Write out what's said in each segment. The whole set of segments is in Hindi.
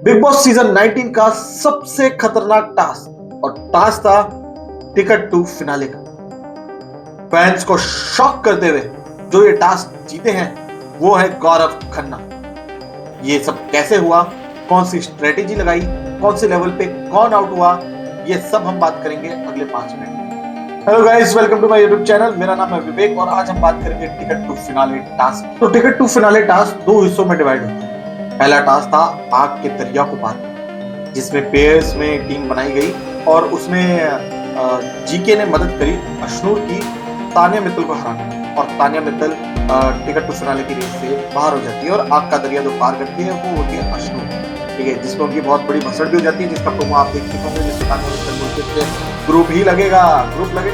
बिग बॉस सीजन 19 का सबसे खतरनाक टास्क और टास्क था टिकट टू फिनाले का। फैंस को शॉक करते हुए जो ये टास्क जीते हैं वो है गौरव खन्ना। ये सब कैसे हुआ, कौन सी स्ट्रेटेजी लगाई, कौन से लेवल पे कौन आउट हुआ, ये सब हम बात करेंगे अगले 5 मिनट में। Hello guys, welcome to my YouTube channel. मेरा नाम है विवेक और आज हम बात करेंगे टिकट टू फिनाले टास्क। तो टिकट टू फिनाले टास्क दो हिस्सों में डिवाइड होता है। पहला टास्क था आग के दरिया को पार करना, जिसमें पेयर्स में टीम बनाई गई और उसमें जीके ने मदद करी अश्नूर की तानिया मित्तल को हराने में, और Tania Mittal ticket to finale की रेस से बाहर हो जाती है और आग का दरिया जो पार करती है वो होती है अश्नूर, ठीक है, जिसमें उनकी बहुत बड़ी भसड़ भी हो जाती है, जिसका प्रोमो आप देख चुके होंगे, जिसमें तानिया मित्तल बोलते थे ग्रुप लगेगा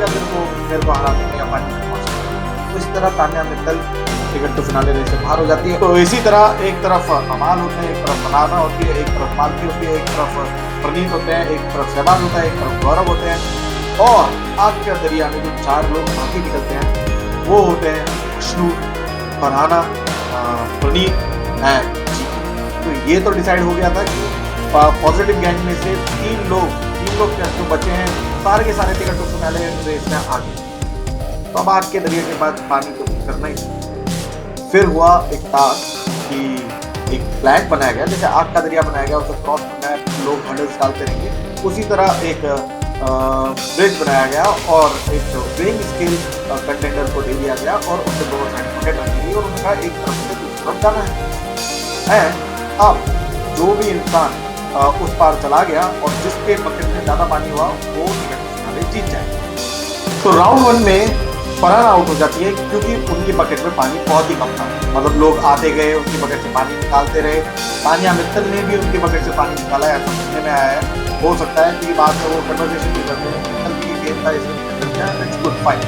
मेरे को हराने में या पानी में पहुंचना। तो इस तरह Tania Mittal ticket to finale race से बाहर हो जाती है। तो इसी तरह एक तरफ अमाल होते हैं, एक तरफ फरहाना होती है, एक तरफ मालती होती है, एक तरफ प्रनीत होते हैं, एक तरफ शहबाज होता है, एक तरफ गौरव होते हैं, और आग के दरिया में जो 4 लोग बाकी निकलते हैं वो होते हैं अश्नूर, फरहाना, प्रनीत एंड जीके। तो ये तो डिसाइड हो गया था कि पॉजिटिव गैंग में से तीन लोग जो बचे हैं सारे के सारे टिकट टू फिनाले रेस में आ गए। तो अब आग के दरिया के बाद पानी तो करना ही। फिर हुआ एक टास्क कि एक फ्लैग बनाया गया, जैसे आग का दरिया बनाया गया, उसे क्रॉस करना है, लोग हर्डल्स डालते रहेंगे, उसी तरह एक ब्रिज बनाया गया और एक वेइंग स्केल कंटेंडर को दे दिया गया और उससे दोनों साइड पॉकेट रखी गई और उनका एक तरफ से दूसरी तरफ जाना है। एंड अब जो भी इंसान उस पार चला गया और जिसके बकेट में ज्यादा पानी हुआ वो टिकट टू फिनाले जीत जाएगा। तो राउंड 1 में फरहाना आउट हो जाती है क्योंकि उनकी बकेट में पानी बहुत ही कम था, मतलब लोग आते गए उनकी बकेट से पानी निकालते रहे। तानिया मित्तल ने भी उनकी बकेट से पानी निकाला है, ऐसा सुनने में आया है। हो सकता है कि बाद में वो कन्वर्सेशन भी करते हैं, मित्तल की गेम था इसमें इट्स गुड फाइट,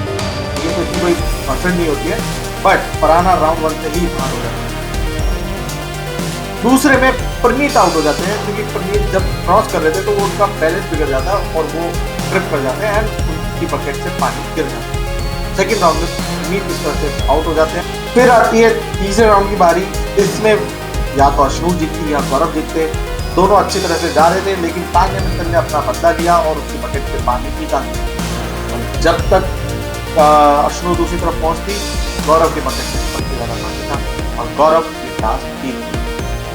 ये तो इतनी कोई परसेंट नहीं होती है, बट फरहाना राउंड 1 से ही बाहर हो जाती है। दूसरे में प्रनीत आउट हो जाते हैं क्योंकि प्रनीत जब क्रॉस कर रहे थे तो वो उनका बैलेंस बिगड़ जाता है और वो ट्रिप कर जाते हैं एंड उनकी बकेट से पानी गिर जाता है। सेकेंड राउंड में प्रनीत इस तरह से आउट हो जाते हैं। फिर आती है तीसरे राउंड की बारी। इसमें या तो अश्नूर जीतती या गौरव जीतते, दोनों अच्छी तरह से जा रहे थे, लेकिन तानिया मित्तल ने अपना बदला लिया और उसकी बकेट से पानी पीता। जब तक अश्नूर दूसरी तरफ पहुंचती, गौरव की बकेट में सबसे ज्यादा पानी था और गौरव ये टास्क जीत।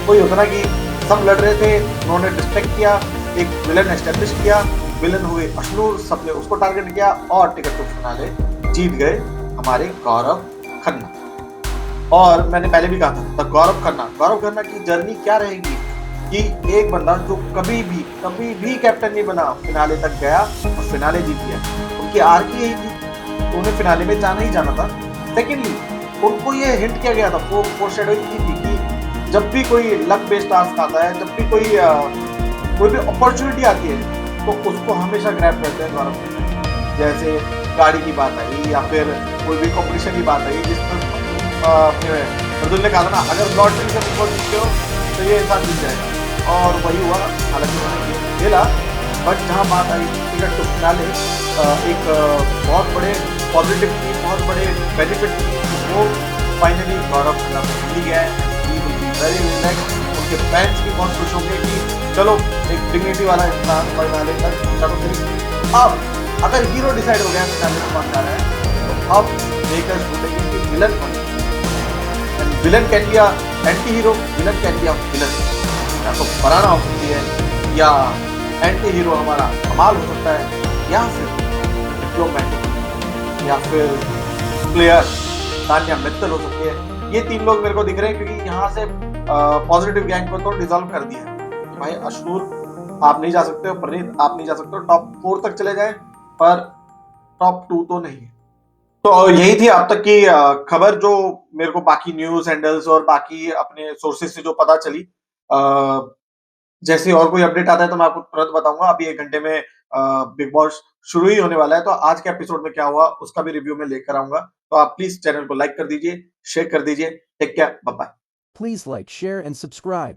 कोई होता ना कि सब लड़ रहे थे, उन्होंने डिस्ट्रैक्ट किया, एक विलन एस्टेब्लिश किया, विलन हुए अश्नूर, सबने उसको टारगेट किया और टिकट टू फिनाले जीत गए हमारे गौरव खन्ना। और मैंने पहले भी कहा था गौरव खन्ना की जर्नी क्या रहेगी कि एक बंदा जो कभी भी कैप्टन नहीं बना, फिनाले तक गया और फिनाले जीत गया। उनकी आर की यही थी, तो उन्हें फिनाले में जाना ही जाना था। सेकेंडली उनको ये हिंट किया गया था, फोरशैडोइंग की थी कि जब भी कोई लक बेस्ड टास्क आता है, जब भी कोई भी अपॉर्चुनिटी आती है तो उसको हमेशा ग्रैब करते हैं गौरव खन्ना। जैसे गाड़ी की बात आई या फिर कोई भी कॉम्पिटिशन की बात आई जिसमें मृदुल ने कहा था ना, अगर लॉटरी से फुटबॉल जीतते हो तो ये इंसान जीत जाएगा, और वही हुआ। हालांकि उन्होंने खेला, बट जहाँ बात आई टिकट टू फिनाले, एक बहुत बड़े पॉजिटिव थी, बहुत बड़े बेनिफिट थी, वो फाइनली गौरव खन्ना को मिल गया है। वेरी रिलैक्स, उनके फैंस भी बहुत खुश होंगे कि चलो एक डिग्निटी वाला इंसान फाइनल तक पहुंचा। तो फिर अब अगर हीरो डिसाइड हो गया फिनाले में कौन जा रहा है, तो अब मेकर्स बोलेंगे कि विलन कौन है। Villain can be anti hero, villain can be villain, या तो फरहाना हो सकती है, या एंटी हीरो हमारा अमाल हो सकता है, या फिर डिप्लोमैटिक, या फिर प्लेयर तानिया मित्तल हो सकती है। ये 3 लोग मेरे को दिख रहे हैं क्योंकि यहाँ से पॉजिटिव गैंग को तो डिसॉल्व कर दिया है। भाई अश्नूर आप नहीं जा सकते हो, प्रनीत आप नहीं जा सकते हो, टॉप 4 तक चले जाए पर टॉप 2 तो नहीं है। तो यही थी अब तक की खबर जो मेरे को बाकी न्यूज हैंडल्स और बाकी अपने सोर्सेज से जो पता चली। जैसे और कोई अपडेट आता है तो मैं आपको तुरंत बताऊंगा। अभी 1 घंटे में बिग बॉस शुरू ही होने वाला है, तो आज के एपिसोड में क्या हुआ उसका भी रिव्यू में लेकर आऊंगा। तो आप प्लीज चैनल को लाइक कर दीजिए, शेयर कर दीजिए। Take care, bye bye. Please like, share, and subscribe.